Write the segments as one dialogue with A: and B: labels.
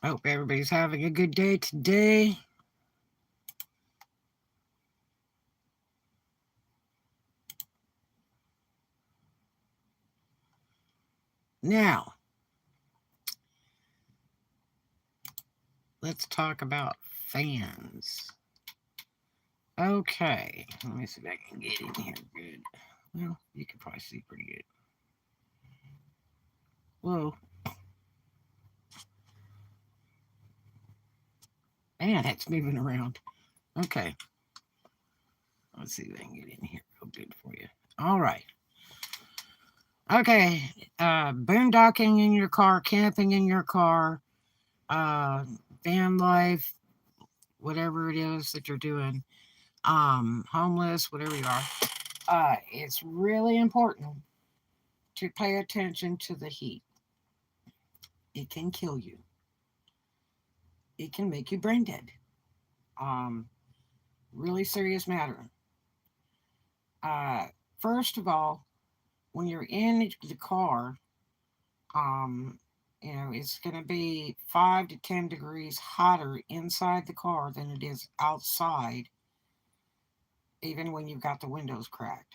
A: Hope everybody's having a good day today. Now, let's talk about fans. Okay, let me see if I can get in here good. Well, you can probably see pretty good. Whoa, man, it's moving around. Okay, let's see if I can get in here real good for you. All right. Okay, boondocking in your car, camping in your car, uh, van life, whatever it is that you're doing, homeless, whatever you are. It's really important to pay attention to the heat. It can kill you. It can make you brain dead. Um, really serious matter. Uh, First of all, when you're in the car, um, it's going to be 5 to 10 degrees hotter inside the car than it is outside, even when you've got the windows cracked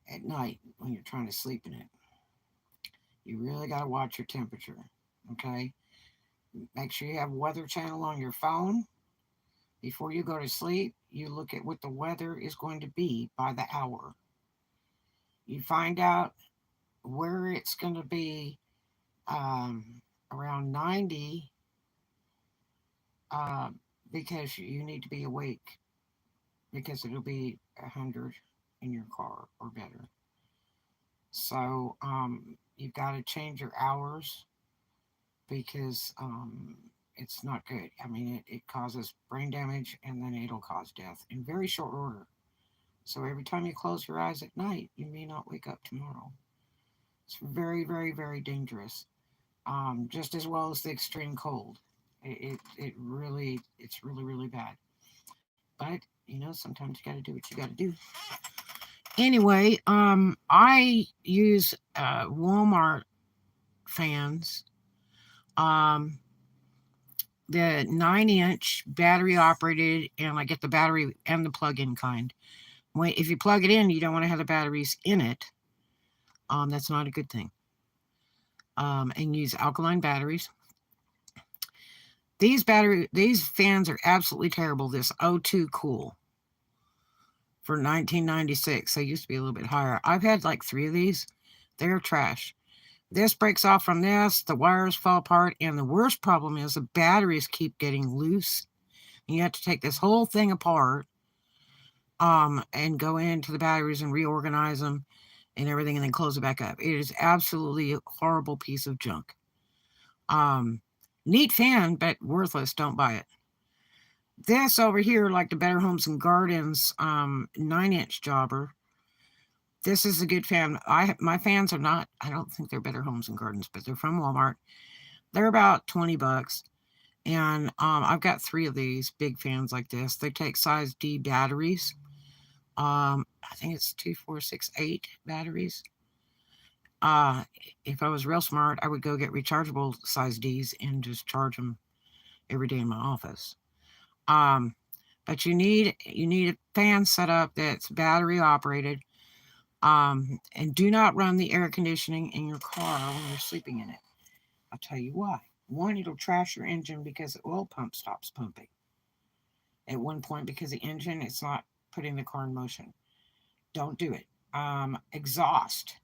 A: at night when you're trying to sleep in it. You really got to watch your temperature. Okay. Make sure you have Weather Channel on your phone. Before you go to sleep, you look at what the weather is going to be by the hour. You find out where it's going to be um, around 90 uh, because you need to be awake because it'll be 100 in your car or better. So you've got to change your hours because it's not good. I mean, it causes brain damage and then it'll cause death in very short order. So every time you close your eyes at night, you may not wake up tomorrow. It's very, very, very dangerous. Just as well as the extreme cold. It's really, really bad. But sometimes you got to do what you got to do. Anyway, I use Walmart fans. Um, the 9-inch battery operated, and I get the battery and the plug-in kind. If you plug it in, you don't want to have the batteries in it. That's not a good thing. And use alkaline batteries. These fans are absolutely terrible. This O2 Cool for 1996. They used to be a little bit higher. I've had like 3 of these. They're trash. This breaks off from this, the wires fall apart, and the worst problem is the batteries keep getting loose. And you have to take this whole thing apart and go into the batteries and reorganize them and everything and then close it back up. It is absolutely a horrible piece of junk. Um, Neat fan, but worthless. Don't buy it. This over here, like the Better Homes and Gardens 9-inch jobber, this is a good fan. My fans are not. I don't think they're Better Homes and Gardens, but they're from Walmart. They're about $20, and I've got 3 of these big fans like this. They take size D batteries. I think it's 2468 batteries. Uh, if I was real smart, I would go get rechargeable size D's and just charge them every day in my office. Um, but you need a fan set up that's battery operated. And do not run the air conditioning in your car when you're sleeping in it. I'll tell you why. One, it'll trash your engine because the oil pump stops pumping at one point because the engine it's not putting the car in motion. Don't do it. Exhaust.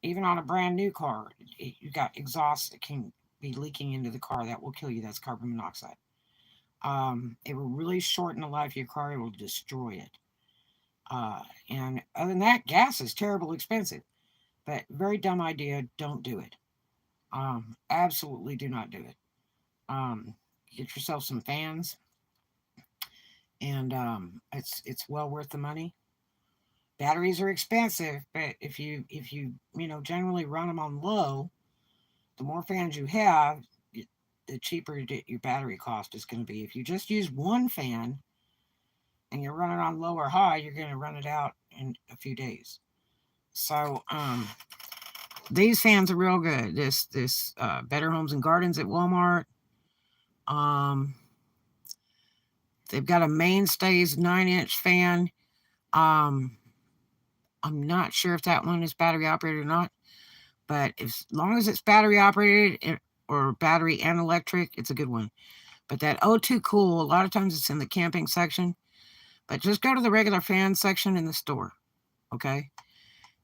A: Even on a brand new car, you got exhaust that can be leaking into the car. That will kill you. That's carbon monoxide. It will really shorten the life of your car. It will destroy it. And other than that, gas is terrible expensive. But very dumb idea. Don't do it. Absolutely do not do it. Um, get yourself some fans, and it's well worth the money. Batteries are expensive, but if you generally run them on low, the more fans you have, the cheaper your battery cost is going to be. If you just use one fan and you're running on low or high, you're going to run it out in a few days. So These fans are real good. This Better Homes and Gardens at Walmart. Um, they've got a Mainstays 9-inch fan. I'm not sure if that one is battery operated or not, but as long as it's battery operated or battery and electric, it's a good one. But that O2 Cool, a lot of times it's in the camping section, but just go to the regular fan section in the store, okay?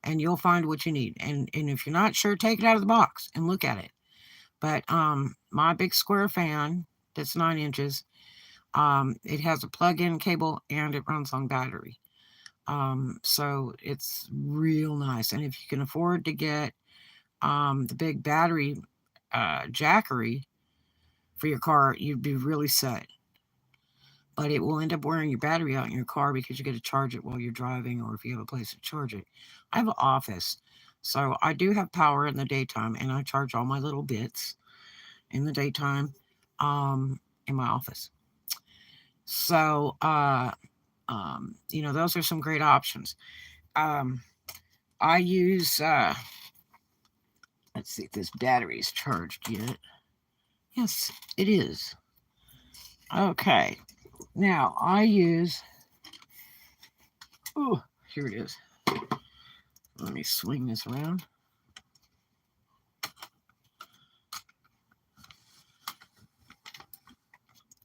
A: And you'll find what you need. And if you're not sure, take it out of the box and look at it. But my big square fan that's 9 inches, it has a plug-in cable and it runs on battery. So it's real nice. And if you can afford to get the big battery jackery for your car, you'd be really set. But it will end up wearing your battery out in your car because you got to charge it while you're driving, or if you have a place to charge it. I have an office, so I do have power in the daytime, and I charge all my little bits in the daytime in my office. So, those are some great options. Um, I use, let's see if this battery is charged yet. Yes, it is. Okay. Now, I use, oh, here it is. Let me swing this around.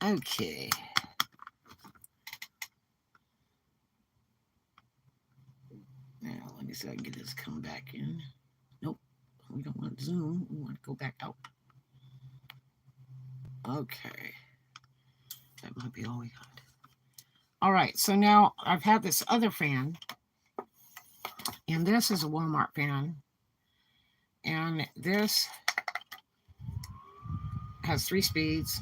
A: Okay. Now, let me see if I can get this come back in. Nope. We don't want zoom. We want to go back out. Okay. That might be all we got. All right. So now I've had this other fan. And this is a Walmart fan. And this has 3 speeds.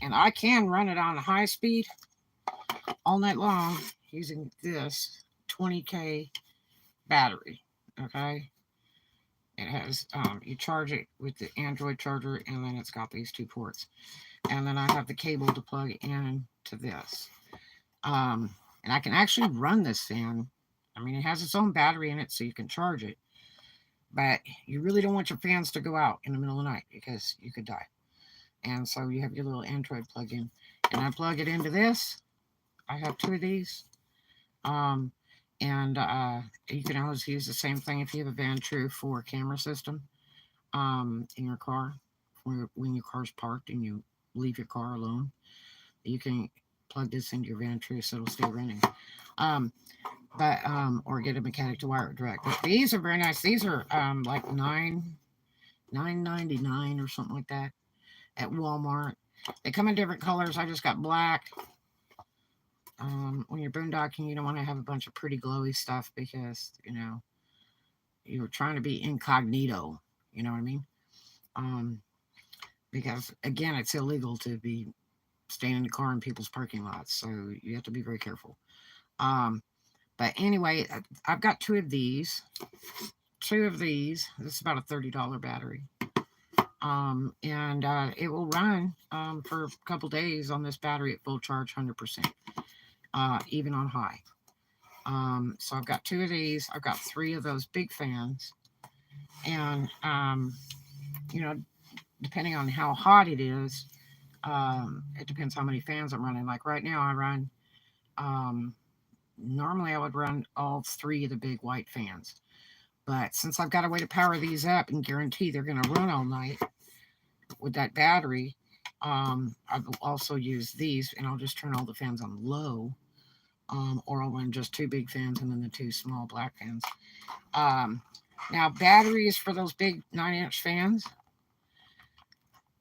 A: And I can run it on high speed all night long using this 20K battery. Okay. It has, you charge it with the Android charger, and then it's got these 2 ports. And then I have the cable to plug in to this. And I can actually run this fan. I mean, it has its own battery in it, so you can charge it. But you really don't want your fans to go out in the middle of the night because you could die. And so you have your little Android plug-in. And I plug it into this. I have 2 of these. And you can always use the same thing if you have a Van-True 4 camera system in your car. When your car's parked and you leave your car alone, you can plug this into your Van-True so it'll stay running. Or get a mechanic to wire it direct. But these are very nice. These are like $9.99 or something like that at Walmart. They come in different colors. I just got black. When you're boondocking, you don't want to have a bunch of pretty glowy stuff because, you're trying to be incognito. You know what I mean? Because, again, it's illegal to be staying in the car in people's parking lots. So you have to be very careful. But anyway, I've got 2 of these. 2 of these. This is about a $30 battery. And it will run for a couple days on this battery at full charge, 100%, even on high. So I've got 2 of these. I've got 3 of those big fans. And, depending on how hot it is, it depends how many fans I'm running. Like right now, I run, normally I would run all 3 of the big white fans. But since I've got a way to power these up and guarantee they're going to run all night with that battery, I'll also use these, and I'll just turn all the fans on low, or I'll run just 2 big fans and then the 2 small black fans. Now, batteries for those big 9-inch fans.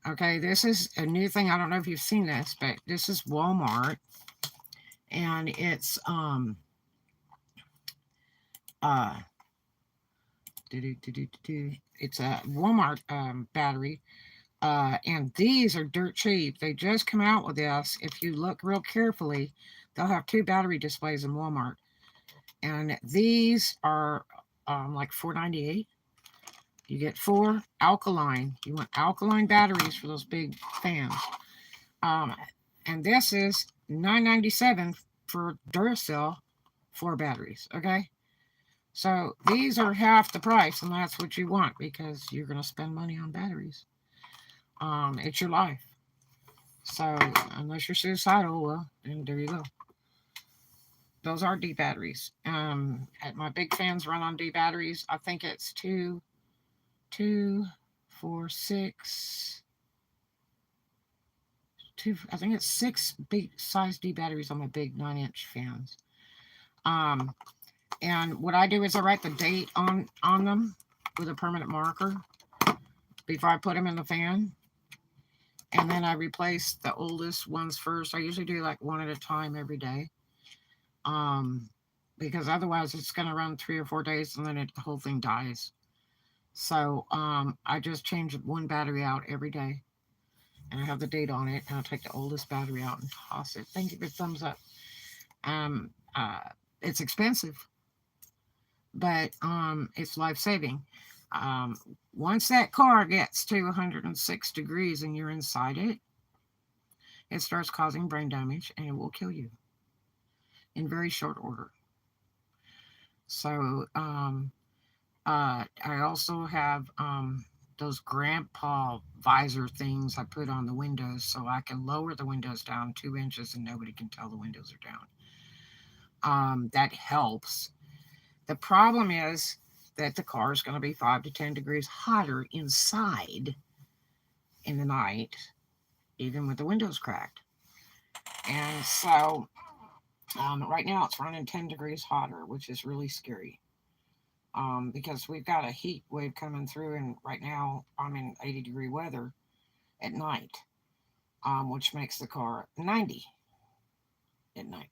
A: Okay, this is a new thing. I don't know if you've seen this, but this is Walmart, and it's it's a Walmart battery, and these are dirt cheap. They just come out with this. If you look real carefully, they'll have 2 battery displays in Walmart, and these are like $4.98. You get 4 alkaline. You want alkaline batteries for those big fans. And this is $9.97 for Duracell 4 batteries. Okay. So these are half the price, and that's what you want because you're going to spend money on batteries. It's your life. So unless you're suicidal, well, then there you go. Those are D batteries. My big fans run on D batteries. I think it's two, four, six, two. I think it's six big size D batteries on my big 9-inch fans. Um, and what I do is I write the date on them with a permanent marker before I put them in the fan, and then I replace the oldest ones first. I usually do like one at a time every day, um, because otherwise it's going to run 3 or 4 days and then the whole thing dies. So I just change one battery out every day, and I have the date on it, and I'll take the oldest battery out and toss it. Thank you for thumbs up. Um, uh, it's expensive, but it's life saving. Um, Once that car gets to 106 degrees and you're inside it, it starts causing brain damage and it will kill you in very short order. So I also have those grandpa visor things I put on the windows so I can lower the windows down 2 inches and nobody can tell the windows are down. That helps. The problem is that the car is going to be 5 to 10 degrees hotter inside in the night, even with the windows cracked. And so right now it's running 10 degrees hotter, which is really scary. Because we've got a heat wave coming through, and right now I'm in 80-degree weather at night, which makes the car 90 at night.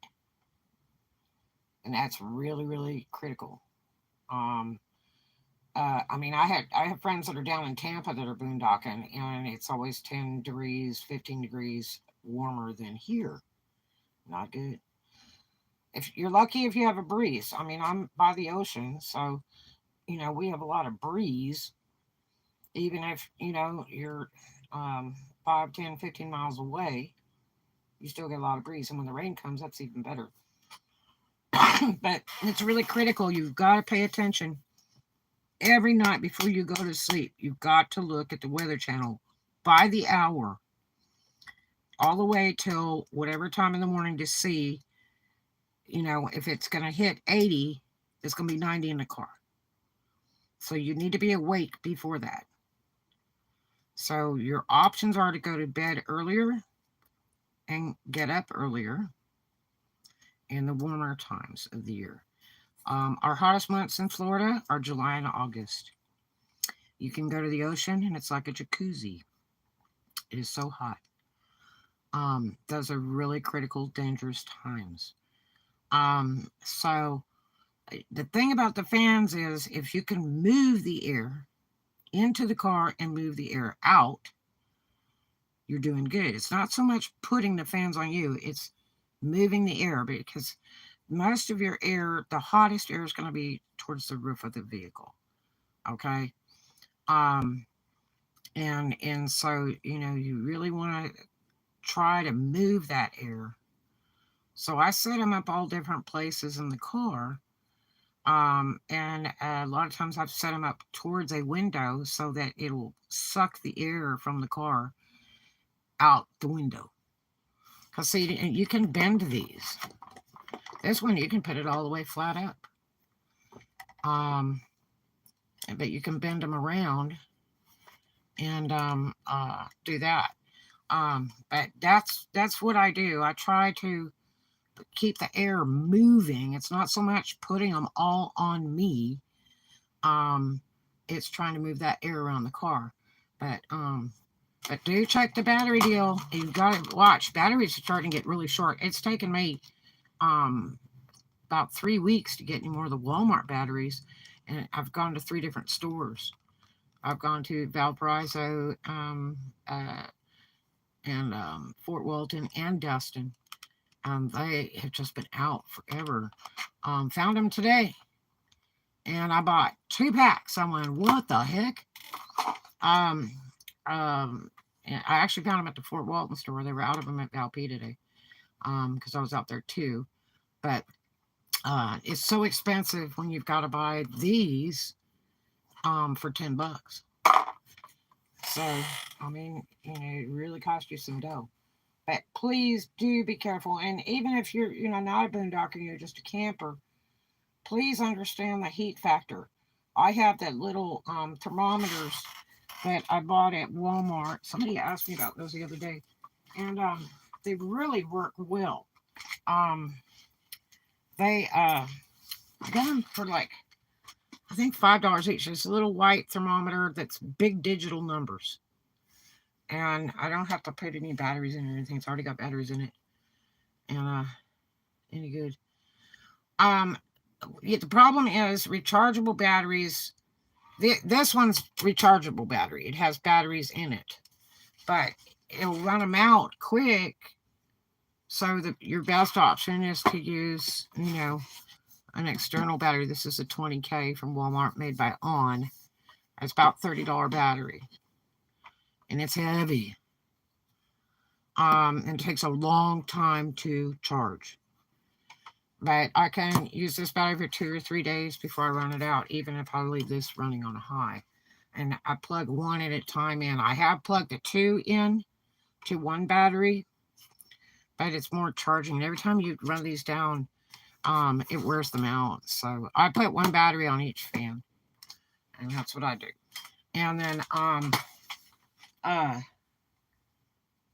A: And that's really, really critical. Um, I have friends that are down in Tampa that are boondocking, and it's always 10 degrees, 15 degrees warmer than here. Not good. If you're lucky if you have a breeze. I mean, I'm by the ocean, so we have a lot of breeze. Even if you're 5, 10, 15 miles away, you still get a lot of breeze. And when the rain comes, that's even better. But it's really critical. You've got to pay attention every night before you go to sleep. You've got to look at the Weather Channel by the hour, all the way till whatever time in the morning to see, if it's going to hit 80, it's going to be 90 in the car. So you need to be awake before that. So your options are to go to bed earlier and get up earlier in the warmer times of the year. Our hottest months in Florida are July and August. You can go to the ocean and it's like a jacuzzi. It is so hot. Those are really critical, dangerous times. So the thing about the fans is if you can move the air into the car and move the air out, you're doing good. It's not so much putting the fans on you, it's moving the air, because most of your air, the hottest air, is going to be towards the roof of the vehicle. Okay. And so you really want to try to move that air. So I set them up all different places in the car. And a lot of times I've set them up towards a window so that it'll suck the air from the car out the window. Because see, you can bend these. This one, you can put it all the way flat up. But you can bend them around and do that. But that's what I do. I try to keep the air moving. It's not so much putting them all on me. It's trying to move that air around the car. But do check the battery deal. You've got to watch. Batteries are starting to get really short. It's taken me about 3 weeks to get any more of the Walmart batteries, and I've gone to 3 different stores. I've gone to Valparaiso, and Fort Walton and Destin. They have just been out forever. Found them today, and I bought 2 packs. I went, what the heck? And I actually found them at the Fort Walton store. They were out of them at Valpy today, because I was out there too. But It's so expensive when you've got to buy these for $10. So, I mean, it really costs you some dough. But please do be careful. And even if you're, not a boondocker, you're just a camper, please understand the heat factor. I have that little thermometers that I bought at Walmart. Somebody asked me about those the other day, and they really work well. Um, they I got them for like I think $5 each. It's a little white thermometer that's big digital numbers, and I don't have to put any batteries in or anything. It's already got batteries in it, and any good. Um, the problem is rechargeable batteries. This one's rechargeable battery. It has batteries in it, but it'll run them out quick. So your best option is to use, an external battery. This is a 20K from Walmart made by On. It's about $30 battery, and it's heavy. And it takes a long time to charge. But I can use this battery for 2 or 3 days before I run it out, even if I leave this running on a high. And I plug one at a time in. I have plugged the two in to one battery, but it's more charging. And every time you run these down, it wears them out. So I put one battery on each fan, and that's what I do. And then,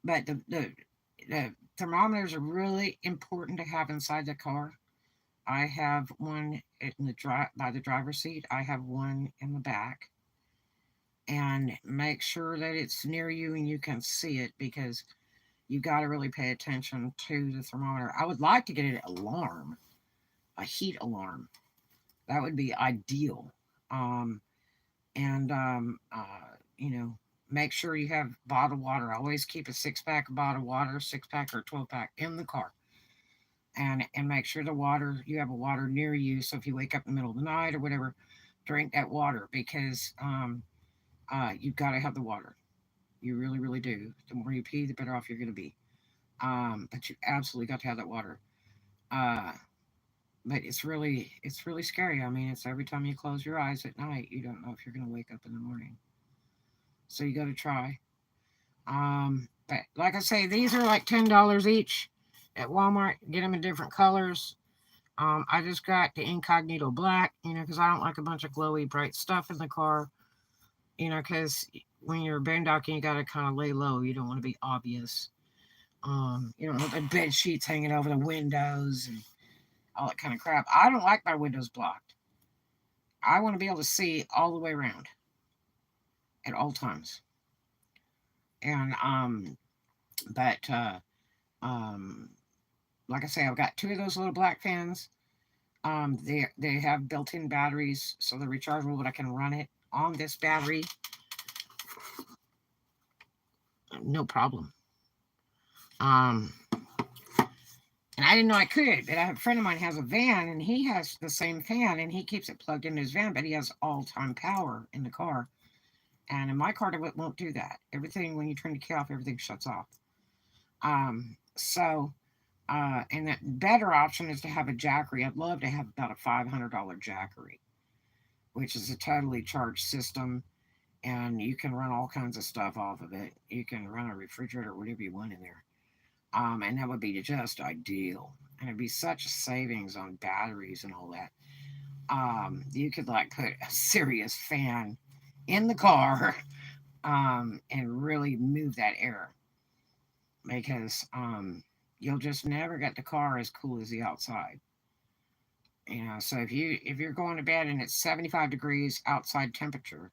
A: but the thermometers are really important to have inside the car. I have one in the by the driver's seat. I have one in the back, and make sure that it's near you and you can see it, because you got to really pay attention to the thermometer. I would like to get an alarm, a heat alarm. That would be ideal. And make sure you have bottled water. I always keep a 6-pack of bottled water, 6-pack or 12-pack in the car. And make sure you have a water near you. So if you wake up in the middle of the night or whatever, drink that water, because you've got to have the water. You really, really do. The more you pee, the better off you're going to be. But you absolutely got to have that water. But it's really scary. I mean, it's every time you close your eyes at night, you don't know if you're going to wake up in the morning. So you got to try. But like I say, these are like $10 each at Walmart. Get them in different colors. I just got the incognito black, because I don't like a bunch of glowy, bright stuff in the car. Because when you're boondocking, you got to kind of lay low. You don't want to be obvious. You don't want the bed sheets hanging over the windows and all that kind of crap. I don't like my windows blocked. I want to be able to see all the way around at all times. And but like I say, I've got two of those little black fans. They have built-in batteries, so they're rechargeable, but I can run it on this battery, no problem. And I didn't know I could, but I have a friend of mine has a van, and he has the same fan, and he keeps it plugged into his van, but he has all-time power in the car. And in my car, it won't do that. Everything, when you turn the key off, everything shuts off. And that better option is to have a Jackery. I'd love to have about a $500 Jackery, which is a totally charged system, and you can run all kinds of stuff off of it. You can run a refrigerator, whatever you want in there. And that would be just ideal. And it'd be such a savings on batteries and all that. You could like put a serious fan in the car, and really move that air, because you'll just never get the car as cool as the outside. So if you're going to bed and it's 75 degrees outside temperature,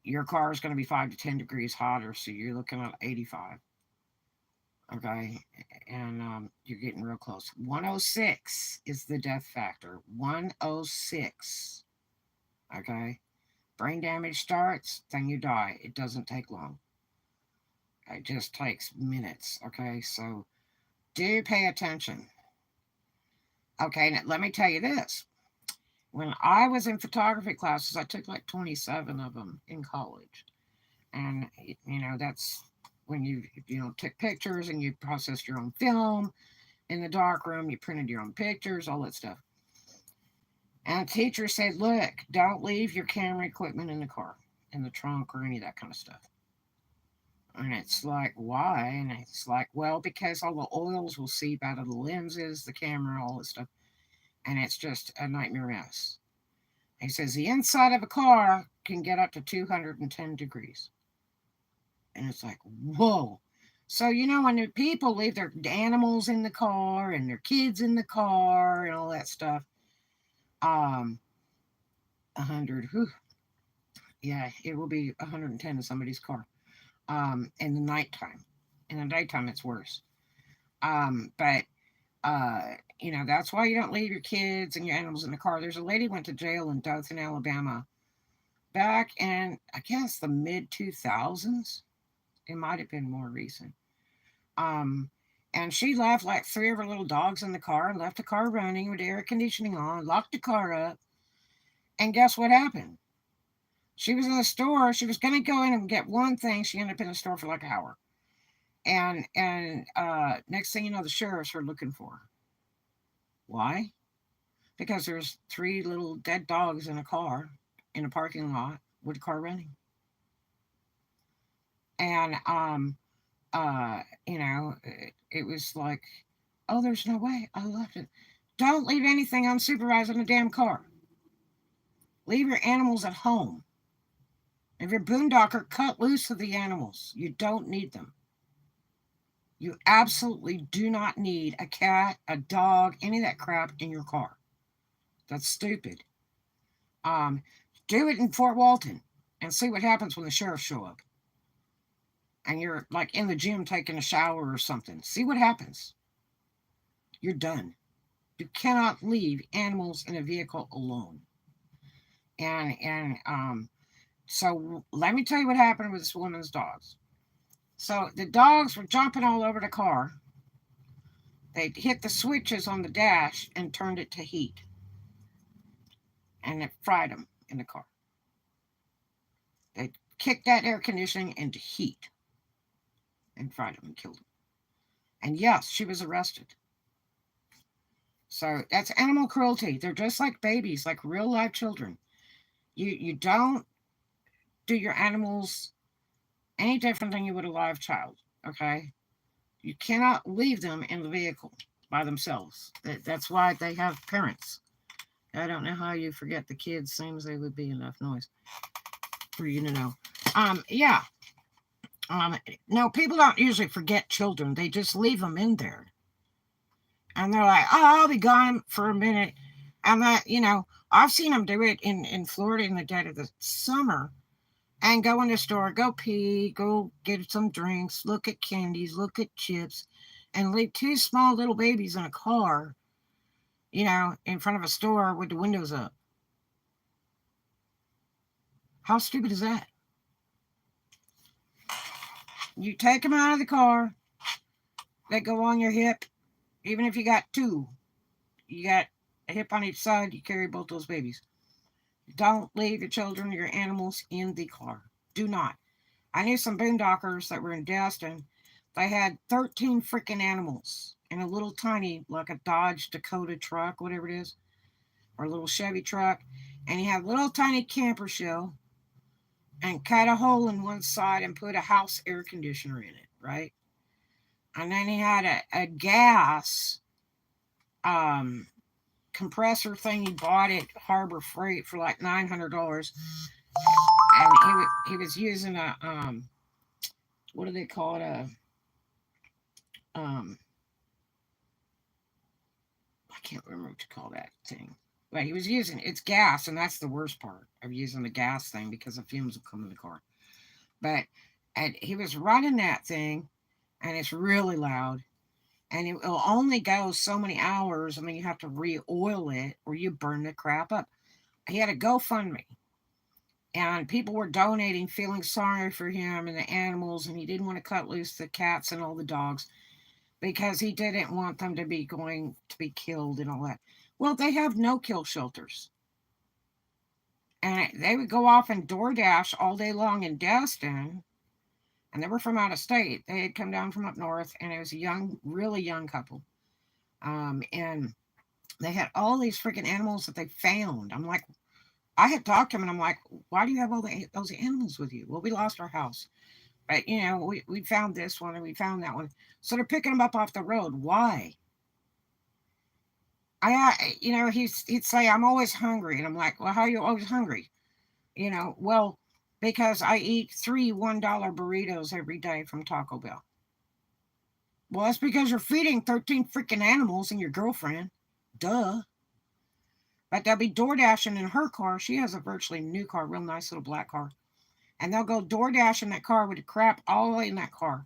A: your car is going to be 5 to 10 degrees hotter, so you're looking at 85. Okay, and you're getting real close. 106 is the death factor. 106. Okay, brain damage starts, then you die. It doesn't take long. It just takes minutes. Okay, so do pay attention. Okay, now let me tell you this. When I was in photography classes, I took like 27 of them in college. And, that's when you took pictures and you processed your own film. in the dark room. You printed your own pictures, all that stuff. And the teacher said, look, don't leave your camera equipment in the car, in the trunk, or any of that kind of stuff. And it's like, why? And it's like, well, because all the oils will seep out of the lenses, the camera, all this stuff. And it's just a nightmare mess. He says the inside of a car can get up to 210 degrees. And it's like, whoa. So, when the people leave their animals in the car and their kids in the car and all that stuff, 100, whew, yeah, it will be 110 in somebody's car in the nighttime. In the daytime, it's worse. But that's why you don't leave your kids and your animals in the car. There's a lady went to jail in Dothan, Alabama, back in, I guess, the mid 2000s. It might have been more recent. And she left like 3 of her little dogs in the car and left the car running with the air conditioning on, locked the car up. And guess what happened? She was in the store. She was going to go in and get one thing. She ended up in the store for like an hour. And next thing you know, the sheriffs were looking for her. Why? Because there's 3 little dead dogs in a car in a parking lot with the car running. And it was like, oh, there's no way. I left it. Don't leave anything unsupervised in the damn car. Leave your animals at home. If you're boondocker, cut loose of the animals. You don't need them. You absolutely do not need a cat, a dog, any of that crap in your car. That's stupid. Do it in Fort Walton and see what happens when the sheriffs show up. And you're like in the gym taking a shower or something. See what happens. You're done. You cannot leave animals in a vehicle alone. So let me tell you what happened with this woman's dogs. So the dogs were jumping all over the car. They hit the switches on the dash and turned it to heat. And it fried them in the car. They kicked that air conditioning into heat and fried them and killed them. And yes, she was arrested. So that's animal cruelty. They're just like babies, like real live children. You don't do your animals any different than you would a live child, okay? You cannot leave them in the vehicle by themselves. That's why they have parents. I don't know how you forget the kids. Seems they would be enough noise for you to know. Yeah. No, people don't usually forget children. They just leave them in there. And they're like, oh, I'll be gone for a minute. And that, I've seen them do it in Florida in the dead of the summer and go in the store, go pee, go get some drinks, look at candies, look at chips, and leave 2 small little babies in a car, in front of a store with the windows up. How stupid is that? You take them out of the car, they go on your hip, even if you got 2. You got a hip on each side, you carry both those babies. Don't leave your children or your animals in the car. Do not. I knew some boondockers that were in Destin. They had 13 freaking animals in a little tiny, like a Dodge Dakota truck, whatever it is, or a little Chevy truck. And he had a little tiny camper shell and cut a hole in one side and put a house air conditioner in it, right? And then he had a gas compressor thing he bought at Harbor Freight for like $900, and he was using a what do they call it, I can't remember what to call that thing, but he was using, it's gas, and that's the worst part of using the gas thing because the fumes will come in the car. But he was running that thing, and it's really loud. And it will only go so many hours, and then you have to re-oil it or you burn the crap up. He had a GoFundMe, and people were donating, feeling sorry for him and the animals, and he didn't want to cut loose the cats and all the dogs because he didn't want them to be going to be killed and all that. Well, they have no-kill shelters. And they would go off and DoorDash all day long in Destin, and they were from out of state. They had come down from up north, and it was a young, really young couple. And they had all these freaking animals that they found. I'm like, I had talked to him and I'm like, why do you have those animals with you? Well, we lost our house. But, we found this one and we found that one. So they're picking them up off the road. Why? He'd say, I'm always hungry. And I'm like, well, how are you always hungry? Well, because I eat three $1 burritos every day from Taco Bell. Well, that's because you're feeding 13 freaking animals and your girlfriend. Duh. But they'll be door dashing in her car. She has a virtually new car, real nice little black car. And they'll go door dash in that car with the crap all in that car.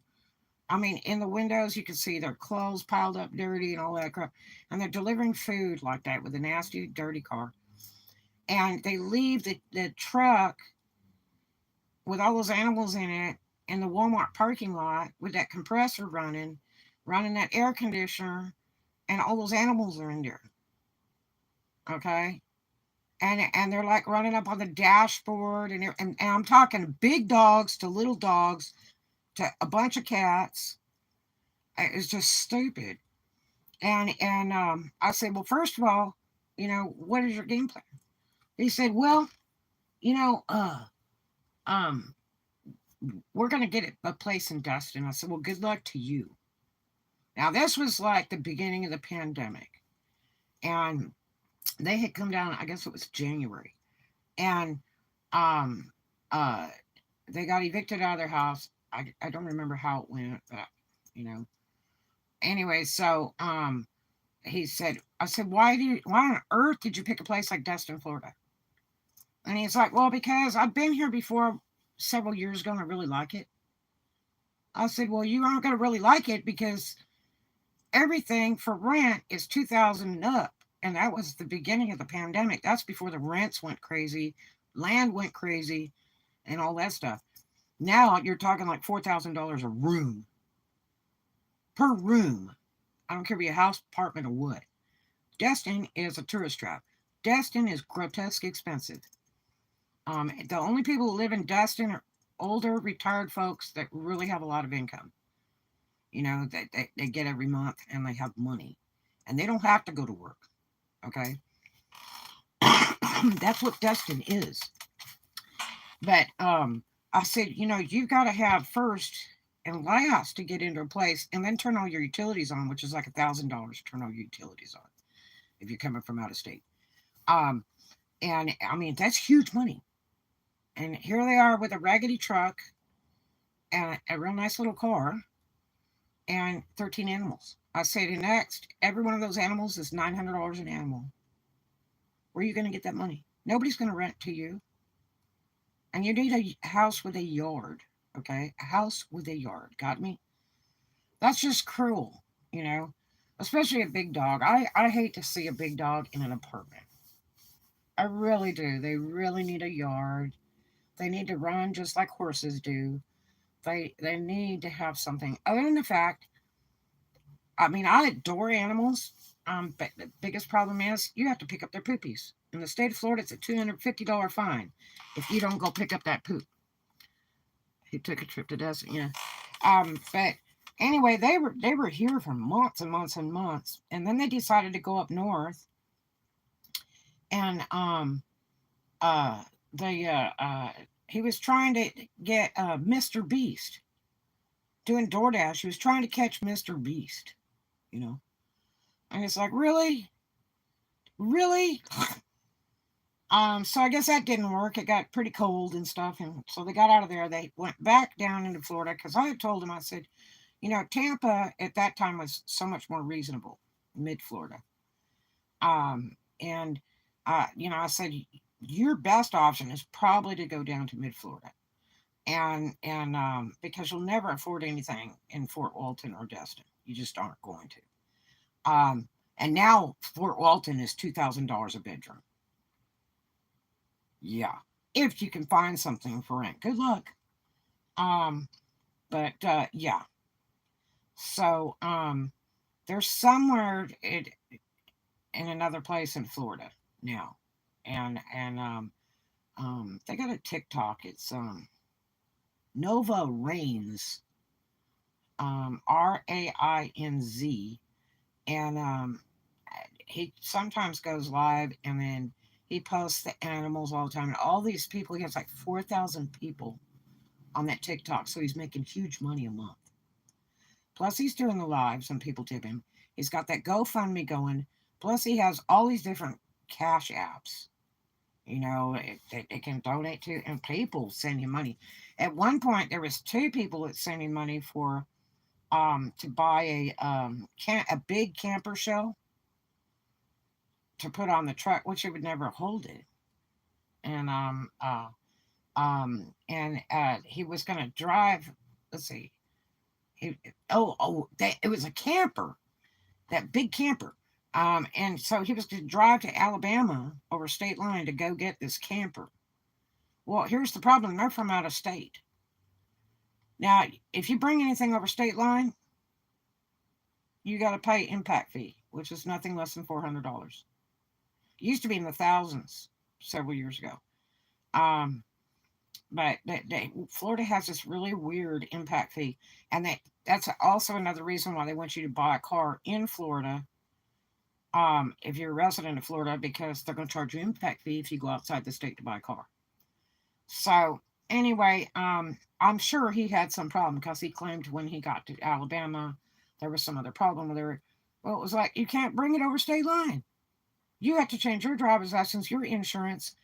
A: I mean, in the windows, you can see their clothes piled up dirty and all that crap. And they're delivering food like that with a nasty, dirty car. And they leave the truck with all those animals in it in the Walmart parking lot with that compressor running that air conditioner, and all those animals are in there. Okay? And they're like running up on the dashboard, and I'm talking big dogs to little dogs to a bunch of cats. It's just stupid. And I said, well, first of all, what is your game plan? He said, well, you know, uh, um, we're gonna get a place in Dustin. I said, well, good luck to you. Now this was like the beginning of the pandemic, and they had come down. I guess it was January, and um, uh, they got evicted out of their house. I don't remember how it went, but you know. Anyway, so he said, I said, why on earth did you pick a place like Destin, Florida? And he's like, well, because I've been here before several years ago and I really like it. I said, well, you aren't going to really like it because everything for rent is 2000 and up. And that was the beginning of the pandemic. That's before the rents went crazy, land went crazy, and all that stuff. Now you're talking like $4,000 a room per room. I don't care if you're a house, apartment, or what. Destin is a tourist trap. Destin is grotesque expensive. The only people who live in Destin are older, retired folks that really have a lot of income. That they get every month and they have money. And they don't have to go to work. Okay? That's what Destin is. But I said, you've got to have first and last to get into a place and then turn all your utilities on, which is like $1,000 to turn all your utilities on if you're coming from out of state. And I mean, that's huge money. And here they are with a raggedy truck and a real nice little car and 13 animals. I say the next, every one of those animals is $900 an animal. Where are you going to get that money? Nobody's going to rent to you. And you need a house with a yard, okay? A house with a yard. Got me? That's just cruel, especially a big dog. I hate to see a big dog in an apartment. I really do. They really need a yard. They need to run just like horses do. They need to have something other than the fact. I mean, I adore animals. But the biggest problem is you have to pick up their poopies. In the state of Florida, it's a $250 fine if you don't go pick up that poop. He took a trip to Desert, yeah. But anyway, they were here for months and months and months, and then they decided to go up north, and uh they he was trying to get Mr. Beast doing DoorDash. He was trying to catch Mr. Beast, you know, and it's like really, really. So I guess that didn't work. It got pretty cold and stuff, and so they got out of there. They went back down into Florida because I had told them, I said, Tampa at that time was so much more reasonable, mid Florida. And I said your best option is probably to go down to mid Florida, and because you'll never afford anything in Fort Walton or Destin, you just aren't going to. And now Fort Walton is $2,000 a bedroom. Yeah, if you can find something for rent, good luck. Um, but yeah, so there's somewhere in another place in Florida now, and they got a TikTok. It's Nova Rains, Rainz, And he sometimes goes live, and then he posts the animals all the time. And all these people, he has like 4,000 people on that TikTok. So he's making huge money a month. Plus, he's doing the lives and people tip him. He's got that GoFundMe going. Plus, he has all these different cash apps, it can donate to, and people send him money. At one point, there was two people that sent him money for to buy a big camper shell to put on the truck, which it would never hold it. And he was going to drive. Let's see. He, it was a camper, that big camper. And so he was going to drive to Alabama over state line to go get this camper. Well, here's the problem: they're from out of state. Now, if you bring anything over state line, you got to pay impact fee, which is nothing less than $400. It used to be in the thousands several years ago. But Florida has this really weird impact fee, and that's also another reason why they want you to buy a car in Florida. If you're a resident of Florida, because they're going to charge you impact fee if you go outside the state to buy a car. So anyway, I'm sure he had some problem because he claimed when he got to Alabama, there was some other problem with it. Well, it was like, you can't bring it over state line. You have to change your driver's license, your insurance,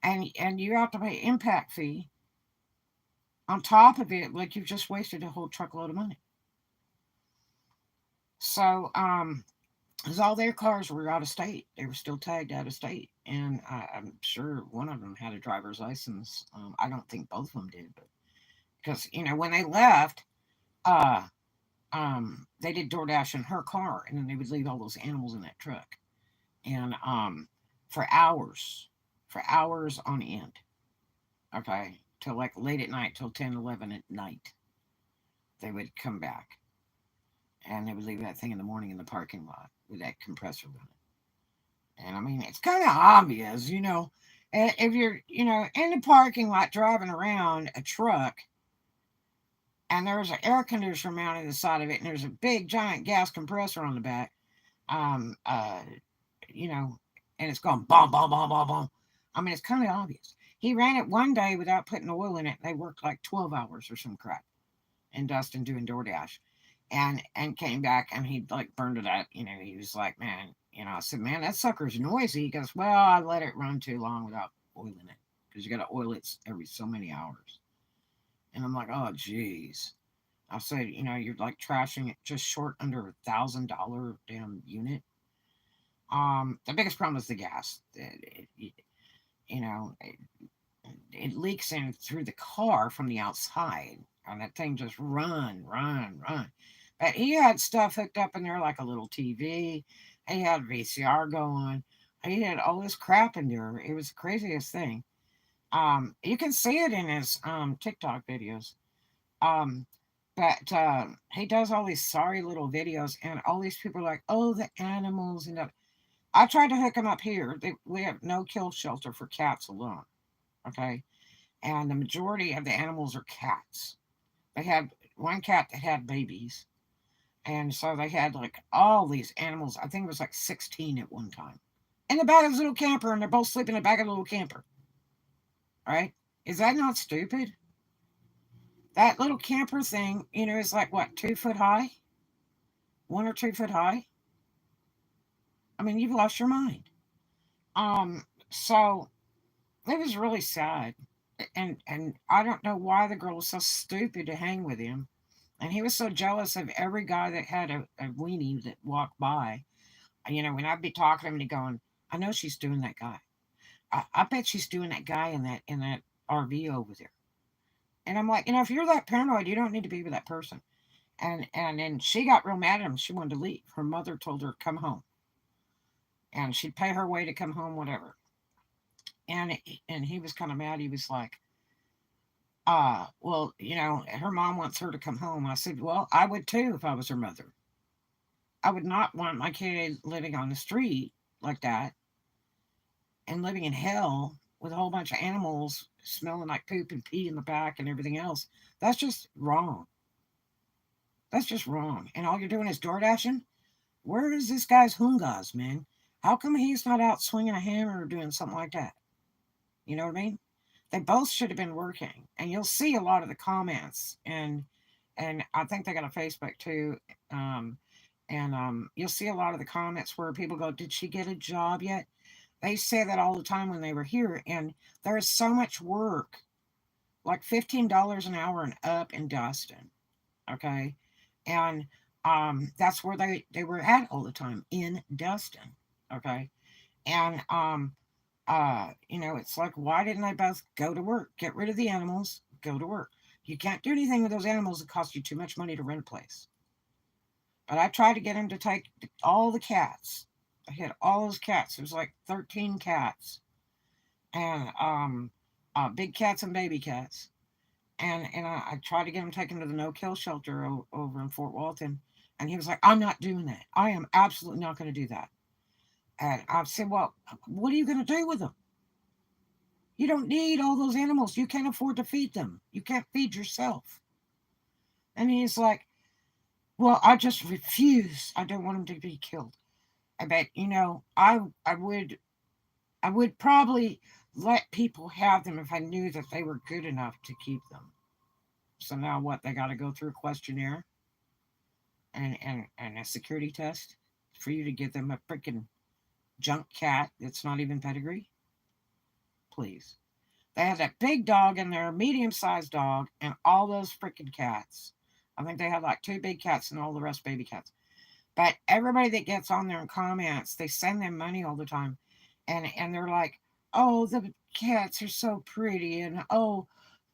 A: and you have to pay impact fee on top of it. Like, you've just wasted a whole truckload of money. So, because all their cars were out of state, they were still tagged out of state, and I'm sure one of them had a driver's license. I don't think both of them did, but because when they left, uh, they did DoorDash in her car, and then they would leave all those animals in that truck, and for hours on end, okay, till like late at night, till 10, 11 at night, they would come back, and they would leave that thing in the morning in the parking lot with that compressor running. And I mean, it's kind of obvious, if you're, in the parking lot driving around a truck, and there's an air conditioner mounted to the side of it, and there's a big giant gas compressor on the back, um, uh, and it's going boom, boom, boom, boom, boom. I mean, it's kind of obvious. He ran it one day without putting oil in it. They worked like 12 hours or some crap, and Dustin doing DoorDash, and came back, and he like burned it out. He was like, man, I said, man, that sucker's noisy. He goes, well, I let it run too long without oiling it, because you got to oil it every so many hours. And I'm like, oh, geez. I said, you're like trashing it just short under $1,000 damn unit. The biggest problem is the gas. You know, it, it leaks in through the car from the outside, and that thing just run, run, run. But he had stuff hooked up in there like a little TV. He had VCR going. He had all this crap in there. It was the craziest thing. You can see it in his TikTok videos. Um, but he does all these sorry little videos, and all these people are like, "Oh, the animals," and I tried to hook him up here. We have no kill shelter for cats alone. Okay, and the majority of the animals are cats. They had one cat that had babies, and so they had like all these animals. I think it was like 16 at one time in the back of this little camper, and they're both sleeping in the back of the little camper. All right, is that not stupid? That little camper thing, is like what, 2 foot high, 1 or 2 foot high. I mean, you've lost your mind. So it was really sad, and I don't know why the girl was so stupid to hang with him, and he was so jealous of every guy that had a weenie that walked by. When I'd be talking to him and he'd going, I know she's doing that guy. I bet she's doing that guy in that RV over there. And I'm like, if you're that paranoid, you don't need to be with that person. And then she got real mad at him. She wanted to leave. Her mother told her, come home. And she'd pay her way to come home, whatever. And he was kind of mad. He was like, well, her mom wants her to come home. I said, well, I would too if I was her mother. I would not want my kid living on the street like that and living in hell with a whole bunch of animals smelling like poop and pee in the back and everything else. That's just wrong. That's just wrong. And all you're doing is door dashing. Where is this guy's hungas, man? How come he's not out swinging a hammer or doing something like that? You know what I mean? They both should have been working, and you'll see a lot of the comments, and I think they got a Facebook too, um, and you'll see a lot of the comments where people go, "Did she get a job yet?" They say that all the time when they were here, and there is so much work, like $15 an hour and up in Dustin, okay, and that's where they were at all the time in Dustin, okay, and it's like, why didn't they both go to work? Get rid of the animals, go to work. You can't do anything with those animals that cost you too much money to rent a place. But I tried to get him to take all the cats. I had all those cats. It was like 13 cats, and big cats and baby cats. And I tried to get him taken to the no-kill shelter over in Fort Walton, and he was like, "I'm not doing that. I am absolutely not going to do that." And I said, "Well, what are you going to do with them? You don't need all those animals. You can't afford to feed them. You can't feed yourself." And he's like, "Well, I just refuse. I don't want them to be killed." I bet, I would probably let people have them if I knew that they were good enough to keep them. So now what? They got to go through a questionnaire and a security test for you to give them a freaking junk cat that's not even pedigree? Please. They had that big dog in there, medium sized dog, and all those freaking cats. I think they had like two big cats and all the rest baby cats. But everybody that gets on there and comments, they send them money all the time. And they're like, "Oh, the cats are so pretty," and "Oh,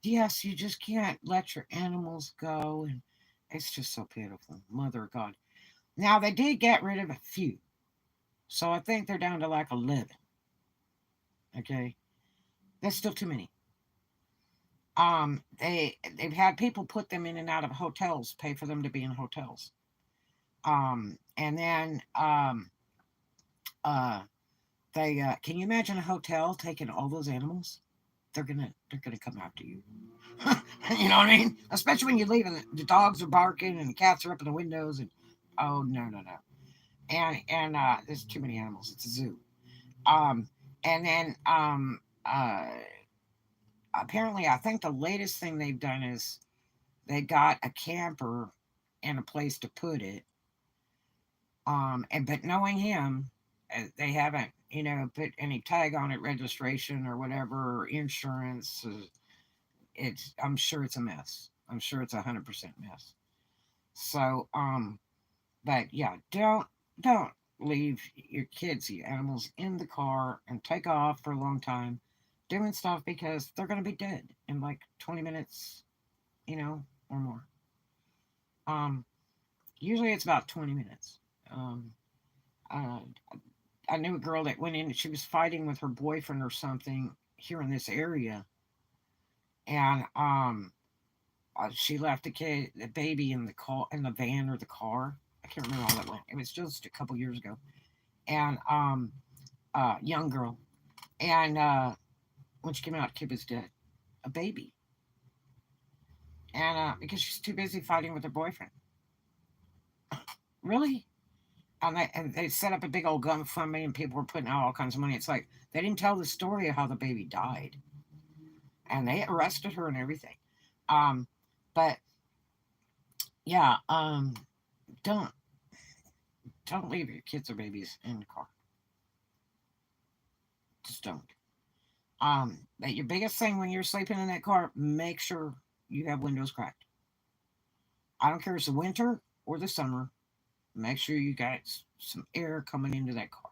A: yes, you just can't let your animals go." And it's just so pitiful. Mother of God. Now they did get rid of a few. So I think they're down to like 11. Okay. That's still too many. They've had people put them in and out of hotels, pay for them to be in hotels. And then uh they can you imagine a hotel taking all those animals? They're gonna come after you. You know what I mean? Especially when you leave and the dogs are barking and the cats are up in the windows and oh no no no. And there's too many animals. It's a zoo. Um and then apparently I think the latest thing they've done is they got a camper and a place to put it. And but knowing him, they haven't, put any tag on it, registration or whatever, or insurance. I'm sure it's a mess. I'm sure it's 100% mess. So, but yeah, don't leave your kids, your animals, in the car and take off for a long time doing stuff because they're going to be dead in like 20 minutes, or more. Um, Usually it's about 20 minutes. Um, uh, I knew a girl that went in. She was fighting with her boyfriend or something here in this area, and she left the baby in the car, in the van or the car. I can't remember how that went. It was just a couple years ago, and young girl, and when she came out, the kid was dead, a baby, and because she's too busy fighting with her boyfriend. Really? And they set up a big old GoFundMe, and people were putting out all kinds of money. It's like they didn't tell the story of how the baby died, and they arrested her and everything. Um, but yeah, don't don't leave your kids or babies in the car. Just don't. But your biggest thing when you're sleeping in that car, make sure you have windows cracked. I don't care if it's the winter or the summer. Make sure you got some air coming into that car,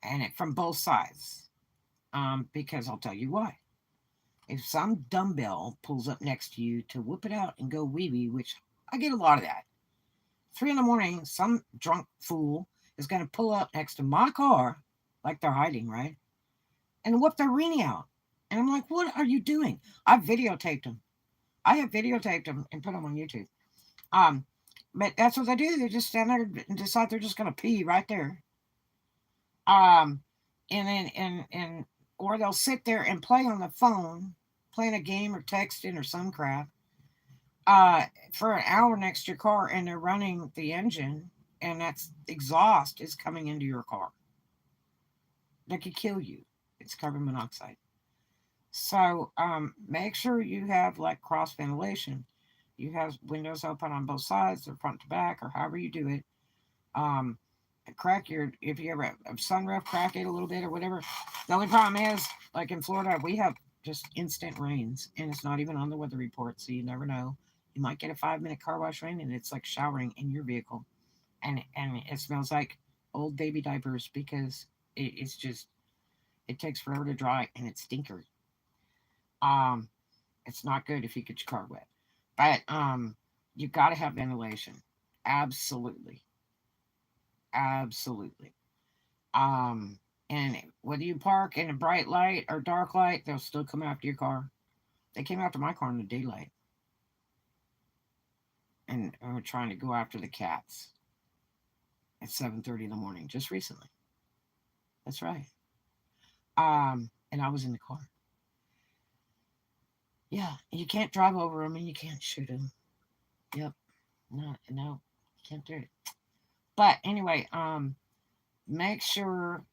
A: and it from both sides. Because I'll tell you why. If some dumbbell pulls up next to you to whoop it out and go wee wee, which I get a lot of that. 3 in the morning, some drunk fool is going to pull up next to my car, like they're hiding, right? And whoop their weenie out. And I'm like, what are you doing? I videotaped them. I have videotaped them and put them on YouTube. Um, but that's what they do. They just stand there and decide they're just going to pee right there. Um, and then and or they'll sit there and play on the phone, playing a game or texting or some crap, for an hour next to your car, and they're running the engine, and that's exhaust is coming into your car. That could kill you. It's carbon monoxide. So make sure you have like cross ventilation. You have windows open on both sides, or front to back, or however you do it. Um, crack your, if you ever have a sunroof, crack it a little bit or whatever. The only problem is, like in Florida, we have just instant rains, and it's not even on the weather report, so you never know. You might get a 5 minute car wash rain, and it's like showering in your vehicle, and it smells like old baby diapers because it's just it takes forever to dry, and it's stinker. Um, it's not good if you get your car wet, but you got to have ventilation. Absolutely, absolutely. Um, and whether you park in a bright light or dark light, they'll still come after your car. They came after my car in the daylight, and were trying to go after the cats at 7:30 in the morning just recently. That's right. And I was in the car. Yeah, you can't drive over them and you can't shoot them. Yep. No, no, you can't do it. But anyway, make sure,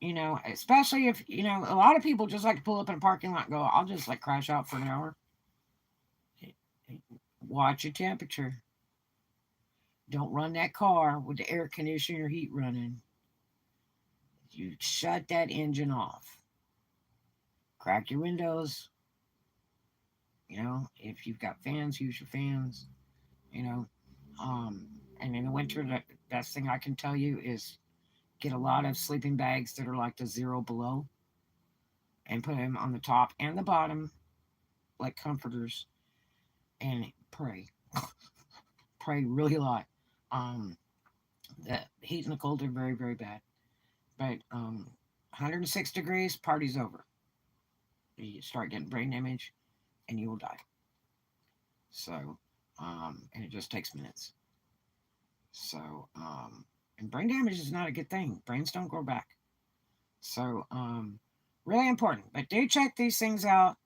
A: especially if, a lot of people just like to pull up in a parking lot and go, I'll just like crash out for an hour. Watch your temperature. Don't run that car with the air conditioner heat running. You shut that engine off. Crack your windows. If you've got fans, use your fans. You know, um, and in the winter, the best thing I can tell you is get a lot of sleeping bags that are like the zero below, and put them on the top and the bottom like comforters, and pray. Pray really a lot. Um, the heat and the cold are very, very bad. But 106 degrees, party's over. You start getting brain damage, and you will die. So, and it just takes minutes. So, and brain damage is not a good thing. Brains don't grow back. So, really important. But do check these things out.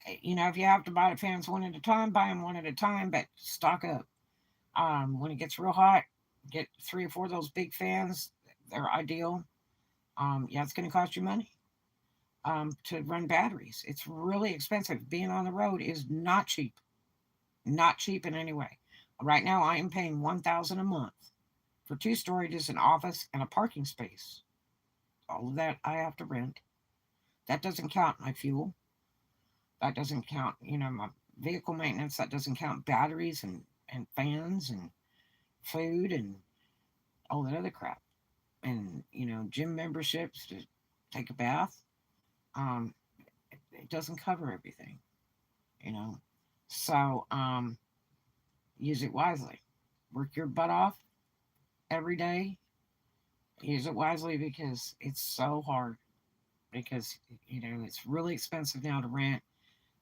A: If you have to buy the fans one at a time, buy them one at a time, but stock up. When it gets real hot, get 3 or 4 of those big fans. They're ideal. Yeah, it's going to cost you money to run batteries. It's really expensive. Being on the road is not cheap. Not cheap in any way. Right now, I am paying $1,000 a month for 2 storages, an office, and a parking space. All of that I have to rent. That doesn't count my fuel. That doesn't count, my vehicle maintenance. That doesn't count batteries and fans and food and all that other crap. And, gym memberships to take a bath. Um, it doesn't cover everything, you know. So use it wisely. Work your butt off every day. Use it wisely because it's so hard. Because, it's really expensive now to rent.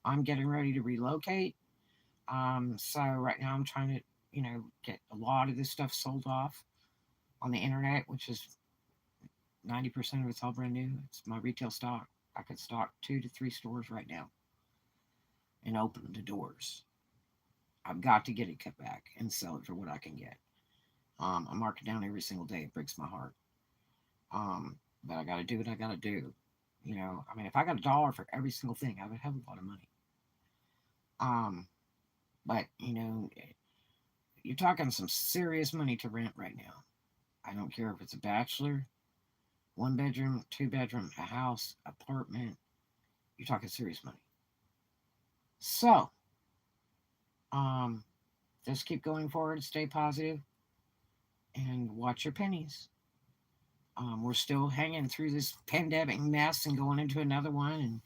A: I'm getting ready to relocate. So right now I'm trying to, get a lot of this stuff sold off on the internet, which is 90% of it's all brand new. It's my retail stock. I could stock 2 to 3 stores right now and open the doors. I've got to get it cut back and sell it for what I can get. I mark it down every single day. It breaks my heart. But I got to do what I got to do. If I got $1 for every single thing, I would have a lot of money. But you're talking some serious money to rent right now. I don't care if it's a bachelor, 1 bedroom, 2 bedroom, a house, apartment. You're talking serious money. So, just keep going forward, stay positive, and watch your pennies. We're still hanging through this pandemic mess and going into another one, and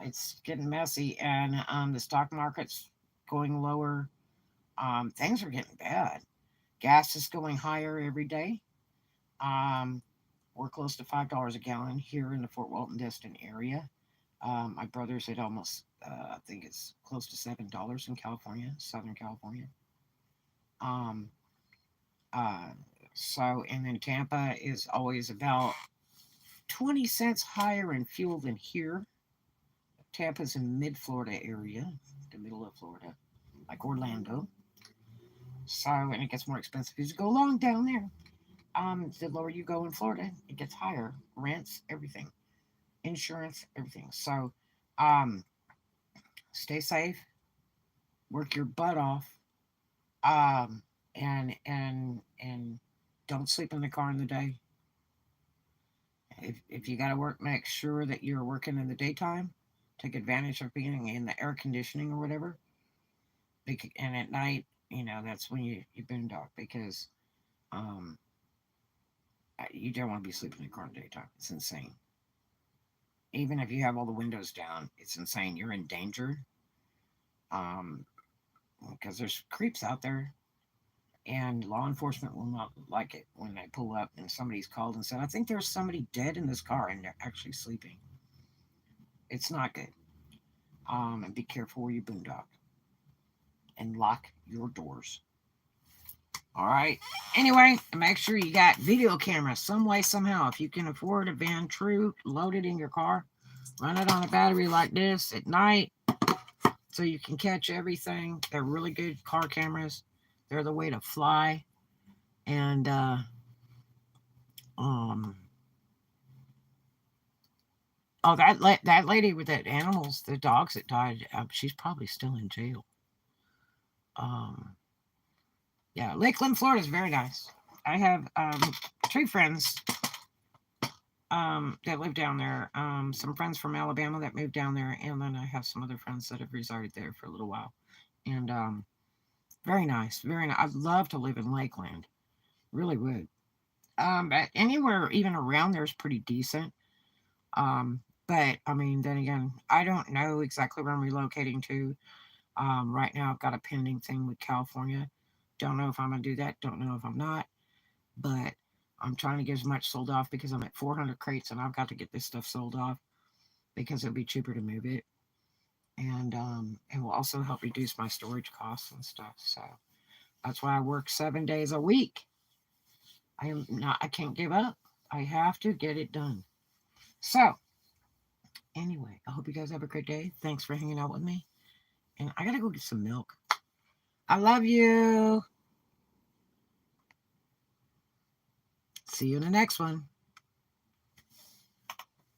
A: it's getting messy. And the stock market's going lower. Things are getting bad. Gas is going higher every day. We're close to $5 a gallon here in the Fort Walton Destin area. My brother's at almost, I think it's close to $7 in California, Southern California. Um, uh, and then Tampa is always about 20 cents higher in fuel than here. Tampa's in mid-Florida area, the middle of Florida, like Orlando. So, and it gets more expensive as you go along down there. The lower you go in Florida, it gets higher. Rents, everything, insurance, everything. So, um, stay safe, work your butt off, um, and don't sleep in the car in the day. If you got to work, make sure that you're working in the daytime. Take advantage of being in the air conditioning or whatever. And at night, that's when you boondock because um, you don't want to be sleeping in the car in the daytime. It's insane. Even if you have all the windows down, it's insane. You're in danger um, because there's creeps out there, and law enforcement will not like it when they pull up and somebody's called and said, "I think there's somebody dead in this car," and they're actually sleeping. It's not good. And be careful where you boondock and lock your doors. All right. Anyway, make sure you got video cameras some way, somehow. If you can afford a Van True, load it in your car, run it on a battery like this at night so you can catch everything. They're really good car cameras. They're the way to fly. And um oh, that lady with that animals, the dogs that died, she's probably still in jail. Um yeah, Lakeland, Florida is very nice. I have two friends that live down there. Some friends from Alabama that moved down there, and then I have some other friends that have resided there for a little while. And very nice, very nice. I'd love to live in Lakeland, really would. But anywhere even around there is pretty decent. But I mean, then again, I don't know exactly where I'm relocating to. Right now, I've got a pending thing with California. Don't know if I'm gonna do that. Don't know if I'm not. But I'm trying to get as much sold off because I'm at 400 crates and I've got to get this stuff sold off because it'll be cheaper to move it, and it will also help reduce my storage costs and stuff. So that's why I work 7 days a week. I can't give up. I have to get it done. So anyway, I hope you guys have a great day. Thanks for hanging out with me. And I gotta go get some milk. I love you. See you in the next one.